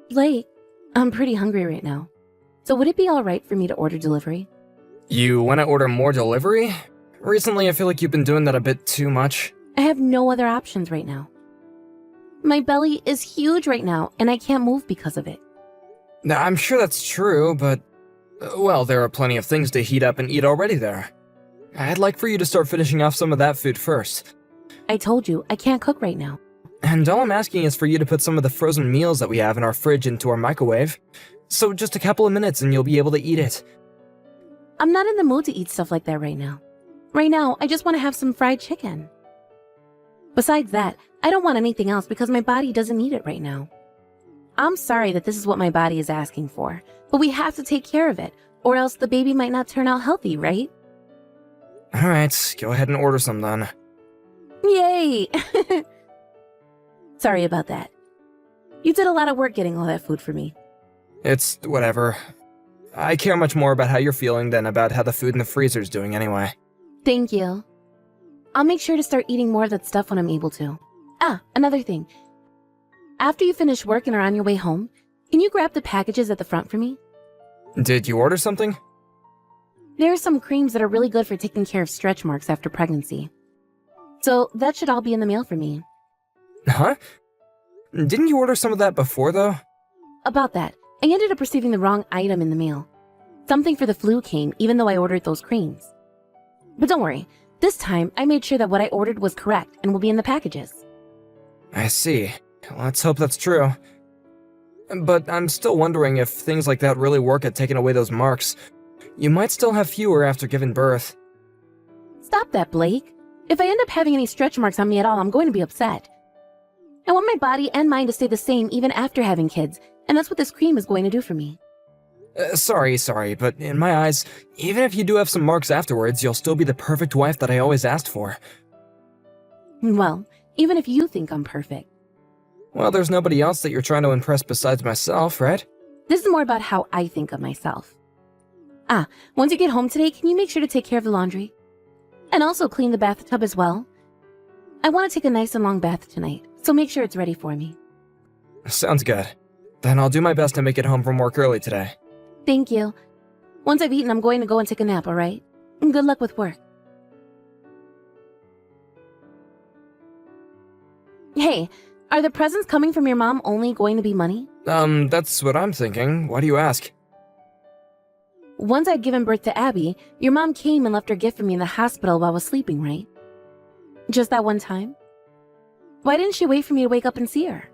Blake, I'm pretty hungry right now. So would it be alright for me to order delivery? You want to order more delivery? Recently, I feel like you've been doing that a bit too much. I have no other options right now. My belly is huge right now, and I can't move because of it. Now, I'm sure that's true, but... well, there are plenty of things to heat up and eat already there. I'd like for you to start finishing off some of that food first. I told you, I can't cook right now. And all I'm asking is for you to put some of the frozen meals that we have in our fridge into our microwave. So just a couple of minutes and you'll be able to eat it. I'm not in the mood to eat stuff like that right now. Right now, I just want to have some fried chicken. Besides that, I don't want anything else because my body doesn't need it right now. I'm sorry that this is what my body is asking for, but we have to take care of it, or else the baby might not turn out healthy, right? Alright, go ahead and order some then. Yay! Sorry about that. You did a lot of work getting all that food for me. It's whatever. I care much more about how you're feeling than about how the food in the freezer's doing anyway. Thank you. I'll make sure to start eating more of that stuff when I'm able to. Ah, another thing. After you finish work and are on your way home, can you grab the packages at the front for me? Did you order something? There are some creams that are really good for taking care of stretch marks after pregnancy. So that should all be in the mail for me. Huh? Didn't you order some of that before, though? About that, I ended up receiving the wrong item in the mail. Something for the flu came, even though I ordered those creams. But don't worry, this time I made sure that what I ordered was correct and will be in the packages. I see. Let's hope that's true. But I'm still wondering if things like that really work at taking away those marks. You might still have fewer after giving birth. Stop that, Blake. If I end up having any stretch marks on me at all, I'm going to be upset. I want my body and mind to stay the same even after having kids, and that's what this cream is going to do for me. Sorry, but in my eyes, even if you do have some marks afterwards, you'll still be the perfect wife that I always asked for. Well, even if you think I'm perfect. Well, there's nobody else that you're trying to impress besides myself, right? This is more about how I think of myself. Ah, once you get home today, can you make sure to take care of the laundry? And also clean the bathtub as well. I want to take a nice and long bath tonight, so make sure it's ready for me. Sounds good. Then I'll do my best to make it home from work early today. Thank you. Once I've eaten, I'm going to go and take a nap, alright? And good luck with work. Hey, are the presents coming from your mom only going to be money? That's what I'm thinking. Why do you ask? Once I'd given birth to Abby, your mom came and left her gift for me in the hospital while I was sleeping, right? Just that one time? Why didn't she wait for me to wake up and see her?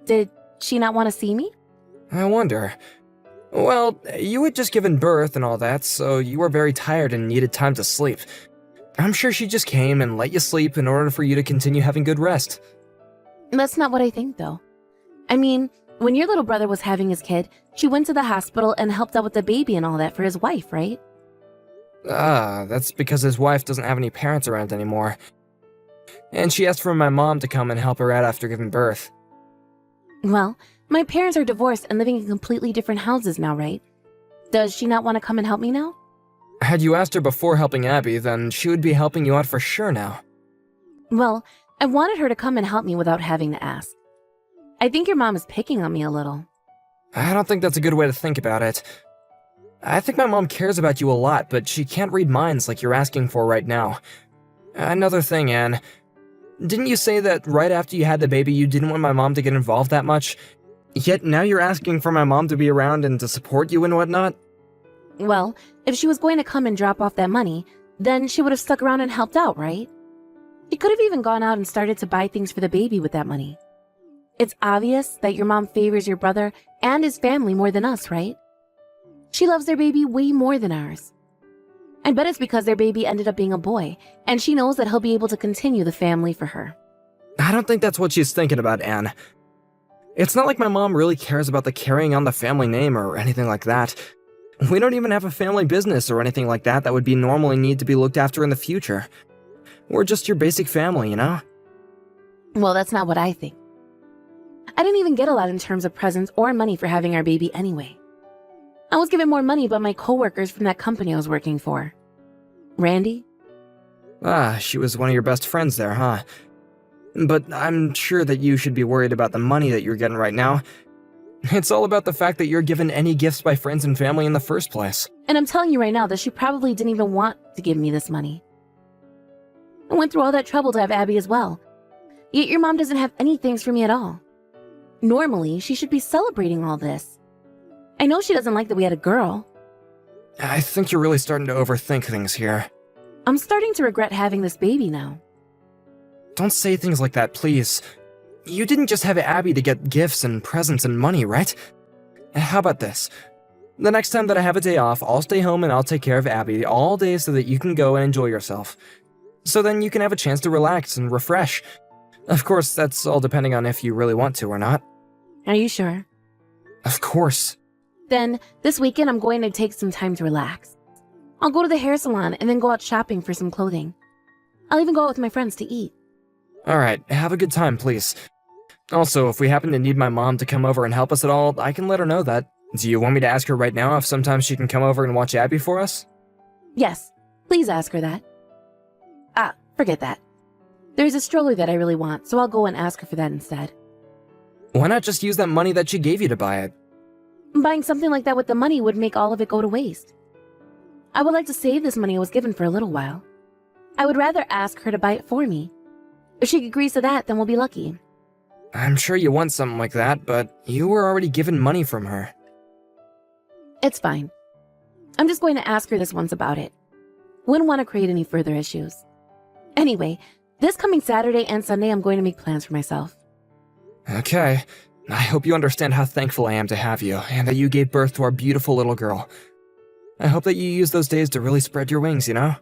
Did she not want to see me? I wonder. Well, you had just given birth and all that, so you were very tired and needed time to sleep. I'm sure she just came and let you sleep in order for you to continue having good rest. That's not what I think, though. I mean, when your little brother was having his kid, she went to the hospital and helped out with the baby and all that for his wife, right? Ah, that's because his wife doesn't have any parents around anymore. And she asked for my mom to come and help her out after giving birth. Well, my parents are divorced and living in completely different houses now, right? Does she not want to come and help me now? Had you asked her before helping Abby, then she would be helping you out for sure now. Well, I wanted her to come and help me without having to ask. I think your mom is picking on me a little. I don't think that's a good way to think about it. I think my mom cares about you a lot, but she can't read minds like you're asking for right now. Another thing, Anne. Didn't you say that right after you had the baby you didn't want my mom to get involved that much? Yet now you're asking for my mom to be around and to support you and whatnot? Well, if she was going to come and drop off that money, then she would have stuck around and helped out, right? She could have even gone out and started to buy things for the baby with that money. It's obvious that your mom favors your brother and his family more than us, right? She loves their baby way more than ours. I bet it's because their baby ended up being a boy, and she knows that he'll be able to continue the family for her. I don't think that's what she's thinking about, Anne. It's not like my mom really cares about the carrying on the family name or anything like that. We don't even have a family business or anything like that would be normally need to be looked after in the future. We're just your basic family, you know? Well, that's not what I think. I didn't even get a lot in terms of presents or money for having our baby anyway. I was given more money by my coworkers from that company I was working for. Randy? Ah, she was one of your best friends there, huh? But I'm sure that you should be worried about the money that you're getting right now. It's all about the fact that you're given any gifts by friends and family in the first place. And I'm telling you right now that she probably didn't even want to give me this money. I went through all that trouble to have Abby as well. Yet your mom doesn't have any thanks for me at all. Normally, she should be celebrating all this. I know she doesn't like that we had a girl. I think you're really starting to overthink things here. I'm starting to regret having this baby now. Don't say things like that, please. You didn't just have Abby to get gifts and presents and money, right? How about this? The next time that I have a day off, I'll stay home and I'll take care of Abby all day so that you can go and enjoy yourself. So then you can have a chance to relax and refresh. Of course, that's all depending on if you really want to or not. Are you sure? Of course. Then, this weekend I'm going to take some time to relax. I'll go to the hair salon and then go out shopping for some clothing. I'll even go out with my friends to eat. Alright, have a good time, please. Also, if we happen to need my mom to come over and help us at all, I can let her know that. Do you want me to ask her right now if sometimes she can come over and watch Abby for us? Yes, please ask her that. Forget that. There's a stroller that I really want, so I'll go and ask her for that instead. Why not just use that money that she gave you to buy it? Buying something like that with the money would make all of it go to waste. I would like to save this money I was given for a little while. I would rather ask her to buy it for me. If she agrees to that, then we'll be lucky. I'm sure you want something like that, but you were already given money from her. It's fine. I'm just going to ask her this once about it. Wouldn't want to create any further issues. Anyway, this coming Saturday and Sunday I'm going to make plans for myself. Okay. I hope you understand how thankful I am to have you, and that you gave birth to our beautiful little girl. I hope that you use those days to really spread your wings, you know?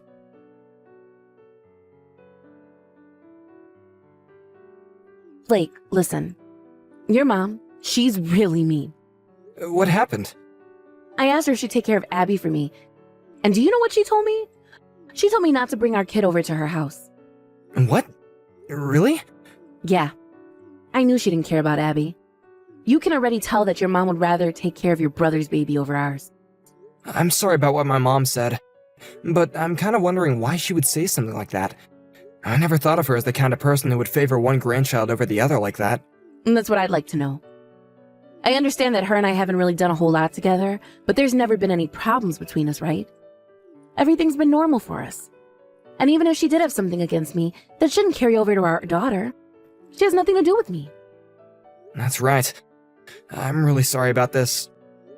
Blake, listen. Your mom, she's really mean. What happened? I asked her if she'd take care of Abby for me. And do you know what she told me? She told me not to bring our kid over to her house. What? Really? Yeah. I knew she didn't care about Abby. You can already tell that your mom would rather take care of your brother's baby over ours. I'm sorry about what my mom said, but I'm kind of wondering why she would say something like that. I never thought of her as the kind of person who would favor one grandchild over the other like that. And that's what I'd like to know. I understand that her and I haven't really done a whole lot together, but there's never been any problems between us, right? Everything's been normal for us. And even if she did have something against me, that shouldn't carry over to our daughter. She has nothing to do with me. That's right. I'm really sorry about this.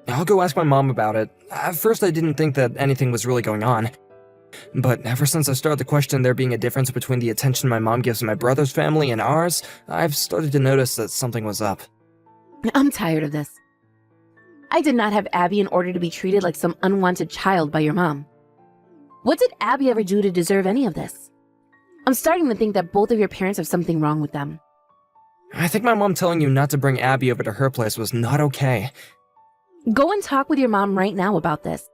I'll go ask my mom about it. At first I didn't think that anything was really going on. But ever since I started to question there being a difference between the attention my mom gives my brother's family and ours, I've started to notice that something was up. I'm tired of this. I did not have Abby in order to be treated like some unwanted child by your mom. What did Abby ever do to deserve any of this? I'm starting to think that both of your parents have something wrong with them. I think my mom telling you not to bring Abby over to her place was not okay. Go and talk with your mom right now about this.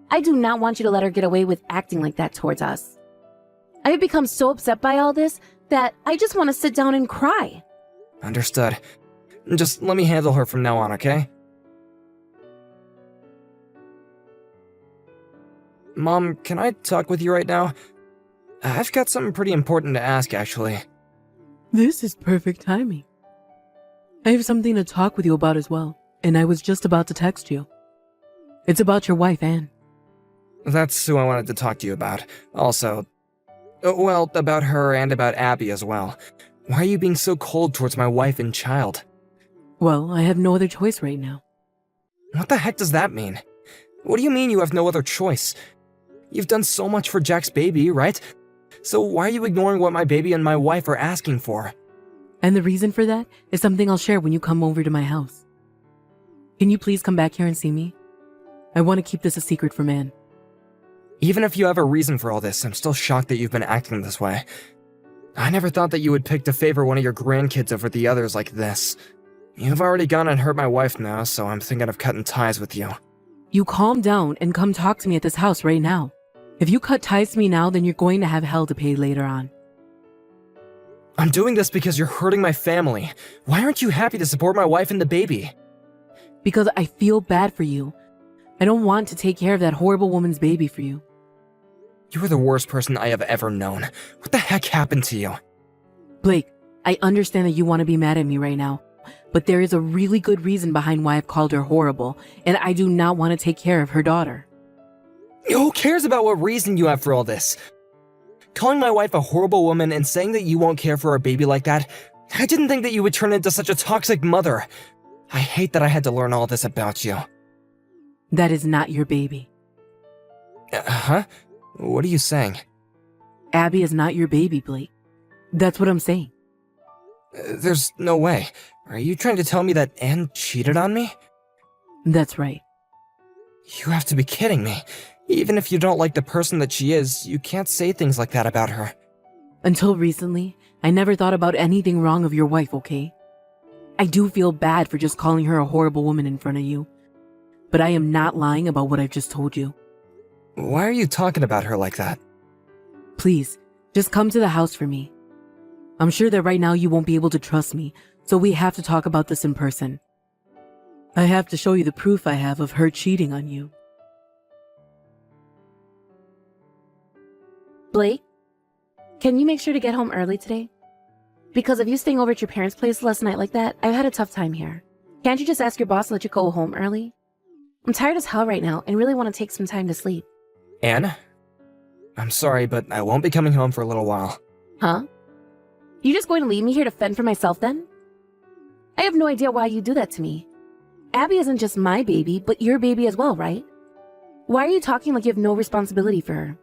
I do not want you to let her get away with acting like that towards us. I have become so upset by all this that I just want to sit down and cry. Understood. Just let me handle her from now on, okay? Mom, can I talk with you right now? I've got something pretty important to ask, actually. This is perfect timing. I have something to talk with you about as well, and I was just about to text you. It's about your wife, Anne. That's who I wanted to talk to you about. Also, well, about her and about Abby as well. Why are you being so cold towards my wife and child? Well, I have no other choice right now. What the heck does that mean? What do you mean you have no other choice? You've done so much for Jack's baby, right? So why are you ignoring what my baby and my wife are asking for? And the reason for that is something I'll share when you come over to my house. Can you please come back here and see me? I want to keep this a secret from Anne. Even if you have a reason for all this, I'm still shocked that you've been acting this way. I never thought that you would pick to favor one of your grandkids over the others like this. You've already gone and hurt my wife now, so I'm thinking of cutting ties with you. You calm down and come talk to me at this house right now. If you cut ties to me now, then you're going to have hell to pay later on. I'm doing this because you're hurting my family. Why aren't you happy to support my wife and the baby? Because I feel bad for you. I don't want to take care of that horrible woman's baby for you. You are the worst person I have ever known. What the heck happened to you? Blake, I understand that you want to be mad at me right now, But there is a really good reason behind why I've called her horrible, and I do not want to take care of her daughter. Who cares about what reason you have for all this? Calling my wife a horrible woman and saying that you won't care for our baby like that, I didn't think that you would turn into such a toxic mother. I hate that I had to learn all this about you. That is not your baby. Huh? What are you saying? Abby is not your baby, Blake. That's what I'm saying. There's no way. Are you trying to tell me that Anne cheated on me? That's right. You have to be kidding me. Even if you don't like the person that she is, you can't say things like that about her. Until recently, I never thought about anything wrong of your wife, okay? I do feel bad for just calling her a horrible woman in front of you. But I am not lying about what I've just told you. Why are you talking about her like that? Please, just come to the house for me. I'm sure that right now you won't be able to trust me, so we have to talk about this in person. I have to show you the proof I have of her cheating on you. Blake, can you make sure to get home early today? Because of you staying over at your parents' place last night like that, I've had a tough time here. Can't you just ask your boss to let you go home early? I'm tired as hell right now and really want to take some time to sleep. Anne? I'm sorry, but I won't be coming home for a little while. Huh? You just going to leave me here to fend for myself then? I have no idea why you do that to me. Abby isn't just my baby, but your baby as well, right? Why are you talking like you have no responsibility for her?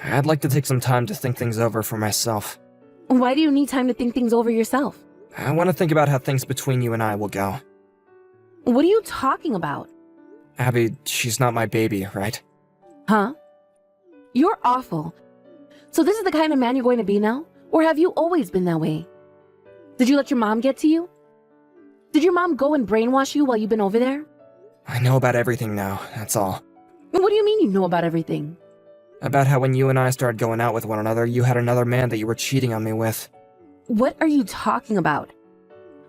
I'd like to take some time to think things over for myself. Why do you need time to think things over yourself? I want to think about how things between you and I will go. What are you talking about? Abby, she's not my baby, right? Huh? You're awful. So this is the kind of man you're going to be now? Or have you always been that way? Did you let your mom get to you? Did your mom go and brainwash you while you've been over there? I know about everything now, that's all. What do you mean you know about everything? About how when you and I started going out with one another, you had another man that you were cheating on me with. What are you talking about?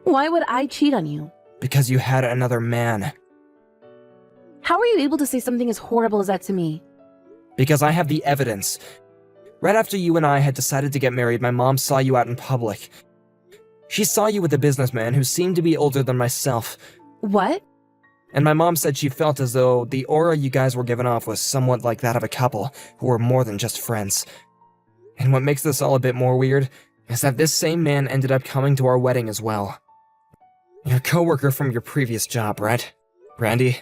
Why would I cheat on you? Because you had another man. How are you able to say something as horrible as that to me? Because I have the evidence. Right after you and I had decided to get married, my mom saw you out in public. She saw you with a businessman who seemed to be older than myself. What? And my mom said she felt as though the aura you guys were giving off was somewhat like that of a couple who were more than just friends. And what makes this all a bit more weird is that this same man ended up coming to our wedding as well. Your coworker from your previous job, right? Randy?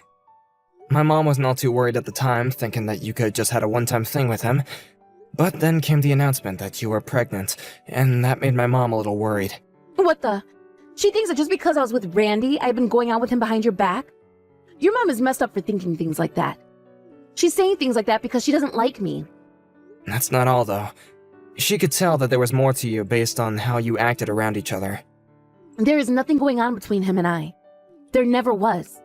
My mom wasn't all too worried at the time, thinking that you could just had a one-time thing with him. But then came the announcement that you were pregnant, and that made my mom a little worried. What the? She thinks that just because I was with Randy, I've been going out with him behind your back? Your mom is messed up for thinking things like that. She's saying things like that because she doesn't like me. That's not all, though. She could tell that there was more to you based on how you acted around each other. There is nothing going on between him and I. There never was.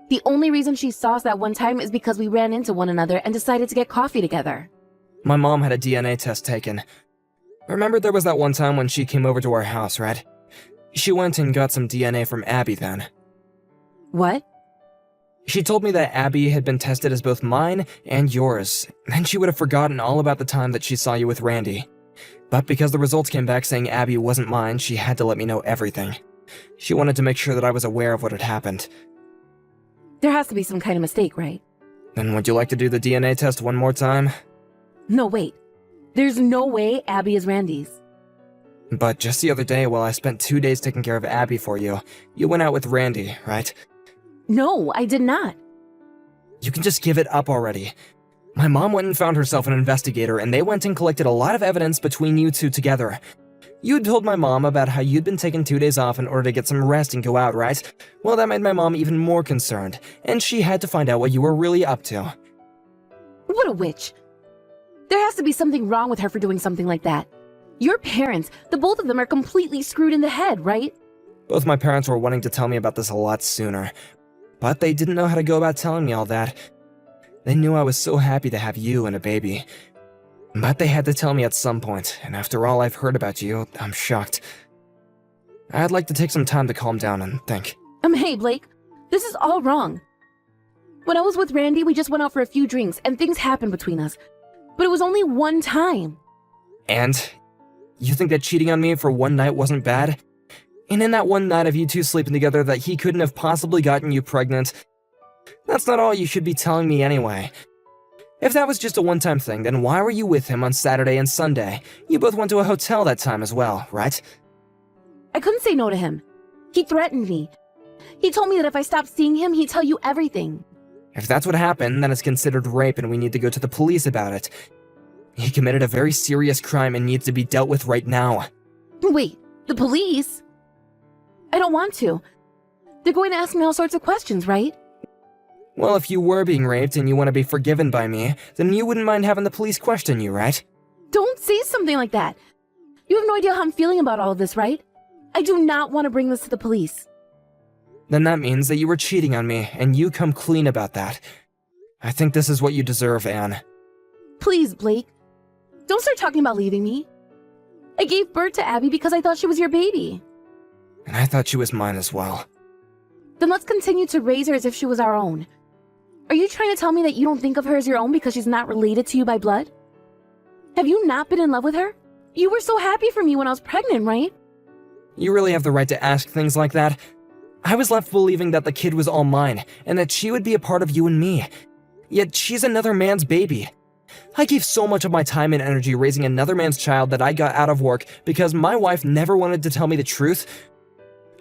The only reason she saw us that one time is because we ran into one another and decided to get coffee together. My mom had a DNA test taken. Remember there was that one time when she came over to our house, right? She went and got some DNA from Abby then. What? She told me that Abby had been tested as both mine and yours, and she would have forgotten all about the time that she saw you with Randy. But because the results came back saying Abby wasn't mine, she had to let me know everything. She wanted to make sure that I was aware of what had happened. There has to be some kind of mistake, right? Then would you like to do the DNA test one more time? No, wait. There's no way Abby is Randy's. But just the other day, while I spent 2 days taking care of Abby for you, you went out with Randy, right? No, I did not. You can just give it up already. My mom went and found herself an investigator, and they went and collected a lot of evidence between you two together. You'd told my mom about how you'd been taking 2 days off in order to get some rest and go out, right? Well, that made my mom even more concerned, and she had to find out what you were really up to. What a witch. There has to be something wrong with her for doing something like that. Your parents, the both of them are completely screwed in the head, right? Both my parents were wanting to tell me about this a lot sooner, but they didn't know how to go about telling me all that. They knew I was so happy to have you and a baby. But they had to tell me at some point, and after all I've heard about you, I'm shocked. I'd like to take some time to calm down and think. Hey, Blake, this is all wrong. When I was with Randy, we just went out for a few drinks, and things happened between us. But it was only one time. And? You think that cheating on me for one night wasn't bad? And in that one night of you two sleeping together that he couldn't have possibly gotten you pregnant, that's not all you should be telling me anyway. If that was just a one-time thing, then why were you with him on Saturday and Sunday? You both went to a hotel that time as well, right? I couldn't say no to him. He threatened me. He told me that if I stopped seeing him, he'd tell you everything. If that's what happened, then it's considered rape and we need to go to the police about it. He committed a very serious crime and needs to be dealt with right now. Wait, the police? I don't want to. They're going to ask me all sorts of questions, right? Well, if you were being raped and you want to be forgiven by me, then you wouldn't mind having the police question you, right? Don't say something like that. You have no idea how I'm feeling about all of this, right? I do not want to bring this to the police. Then that means that you were cheating on me, and you come clean about that. I think this is what you deserve, Anne. Please, Blake. Don't start talking about leaving me. I gave birth to Abby because I thought she was your baby. And I thought she was mine as well. Then let's continue to raise her as if she was our own. Are you trying to tell me that you don't think of her as your own because she's not related to you by blood? Have you not been in love with her? You were so happy for me when I was pregnant, right? You really have the right to ask things like that? I was left believing that the kid was all mine, and that she would be a part of you and me. Yet she's another man's baby. I gave so much of my time and energy raising another man's child that I got out of work because my wife never wanted to tell me the truth.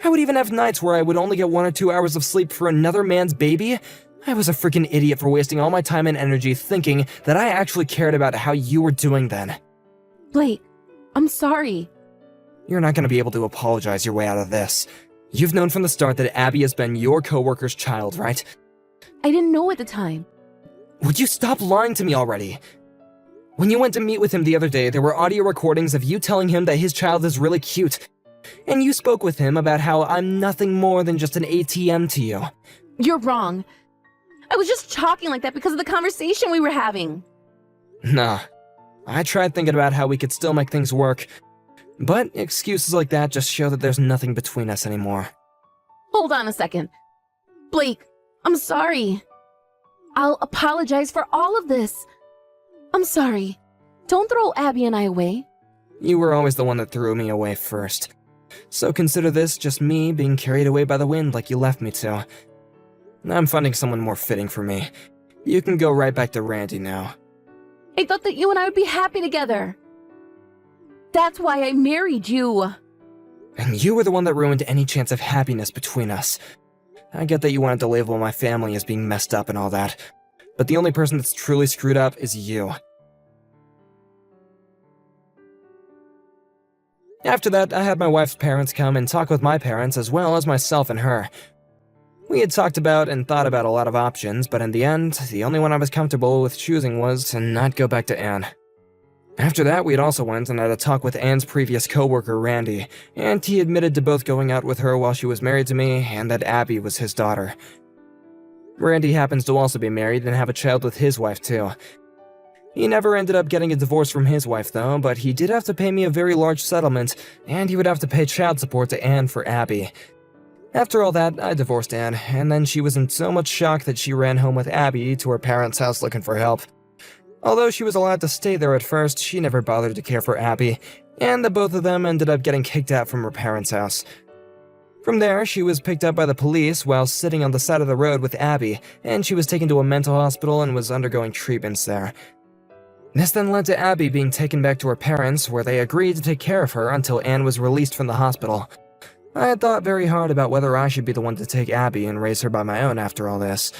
I would even have nights where I would only get 1 or 2 hours of sleep for another man's baby. I was a freaking idiot for wasting all my time and energy thinking that I actually cared about how you were doing then. Blake, I'm sorry. You're not going to be able to apologize your way out of this. You've known from the start that Abby has been your coworker's child, right? I didn't know at the time. Would you stop lying to me already? When you went to meet with him the other day, there were audio recordings of you telling him that his child is really cute. And you spoke with him about how I'm nothing more than just an ATM to you. You're wrong. I was just talking like that because of the conversation we were having. Nah. I tried thinking about how we could still make things work, but excuses like that just show that there's nothing between us anymore. Hold on a second. Blake, I'm sorry. I'll apologize for all of this. I'm sorry. Don't throw Abby and I away. You were always the one that threw me away first. So consider this just me being carried away by the wind like you left me to. I'm finding someone more fitting for me. You can go right back to Randy now. I thought that you and I would be happy together. That's why I married you. And you were the one that ruined any chance of happiness between us. I get that you wanted to label my family as being messed up and all that, but the only person that's truly screwed up is you. After that, I had my wife's parents come and talk with my parents as well as myself and her. We had talked about and thought about a lot of options, but in the end, the only one I was comfortable with choosing was to not go back to Anne. After that, we had also went and had a talk with Anne's previous coworker, Randy, and he admitted to both going out with her while she was married to me and that Abby was his daughter. Randy happens to also be married and have a child with his wife too. He never ended up getting a divorce from his wife though, but he did have to pay me a very large settlement, and he would have to pay child support to Anne for Abby. After all that, I divorced Anne, and then she was in so much shock that she ran home with Abby to her parents' house looking for help. Although she was allowed to stay there at first, she never bothered to care for Abby, and the both of them ended up getting kicked out from her parents' house. From there, she was picked up by the police while sitting on the side of the road with Abby, and she was taken to a mental hospital and was undergoing treatments there. This then led to Abby being taken back to her parents, where they agreed to take care of her until Anne was released from the hospital. I had thought very hard about whether I should be the one to take Abby and raise her by my own after all this.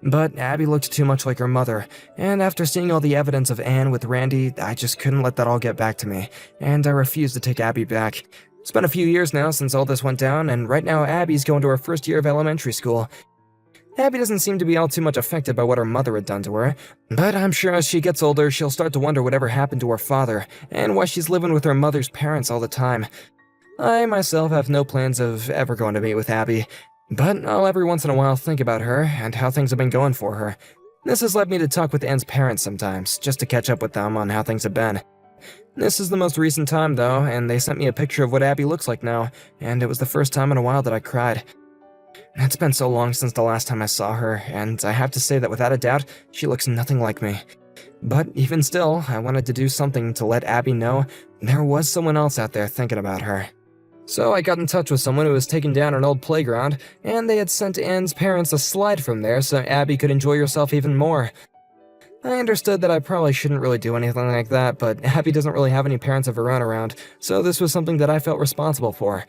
But Abby looked too much like her mother, and after seeing all the evidence of Anne with Randy, I just couldn't let that all get back to me, and I refused to take Abby back. It's been a few years now since all this went down, and right now Abby's going to her first year of elementary school. Abby doesn't seem to be all too much affected by what her mother had done to her, but I'm sure as she gets older, she'll start to wonder whatever happened to her father, and why she's living with her mother's parents all the time. I myself have no plans of ever going to meet with Abby, but I'll every once in a while think about her and how things have been going for her. This has led me to talk with Anne's parents sometimes, just to catch up with them on how things have been. This is the most recent time, though, and they sent me a picture of what Abby looks like now, and it was the first time in a while that I cried. It's been so long since the last time I saw her, and I have to say that without a doubt, she looks nothing like me. But even still, I wanted to do something to let Abby know there was someone else out there thinking about her. So I got in touch with someone who was taking down an old playground, and they had sent Anne's parents a slide from there so Abby could enjoy herself even more. I understood that I probably shouldn't really do anything like that, but Abby doesn't really have any parents of her own around, so this was something that I felt responsible for.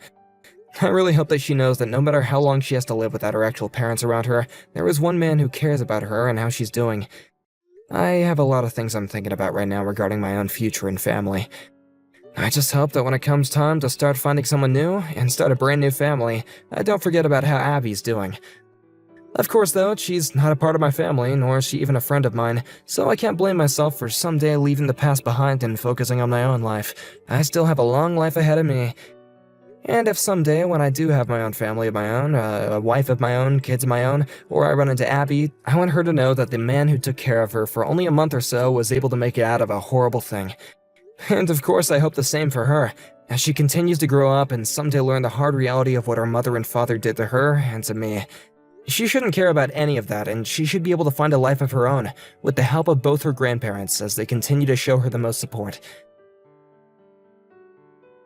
I really hope that she knows that no matter how long she has to live without her actual parents around her, there is one man who cares about her and how she's doing. I have a lot of things I'm thinking about right now regarding my own future and family. I just hope that when it comes time to start finding someone new and start a brand new family, I don't forget about how Abby's doing. Of course, though, she's not a part of my family, nor is she even a friend of mine, so I can't blame myself for someday leaving the past behind and focusing on my own life. I still have a long life ahead of me. And if someday, when I do have my own family of my own, a wife of my own, kids of my own, or I run into Abby, I want her to know that the man who took care of her for only a month or so was able to make it out of a horrible thing. And of course, I hope the same for her, as she continues to grow up and someday learn the hard reality of what her mother and father did to her and to me. She shouldn't care about any of that, and she should be able to find a life of her own, with the help of both her grandparents as they continue to show her the most support.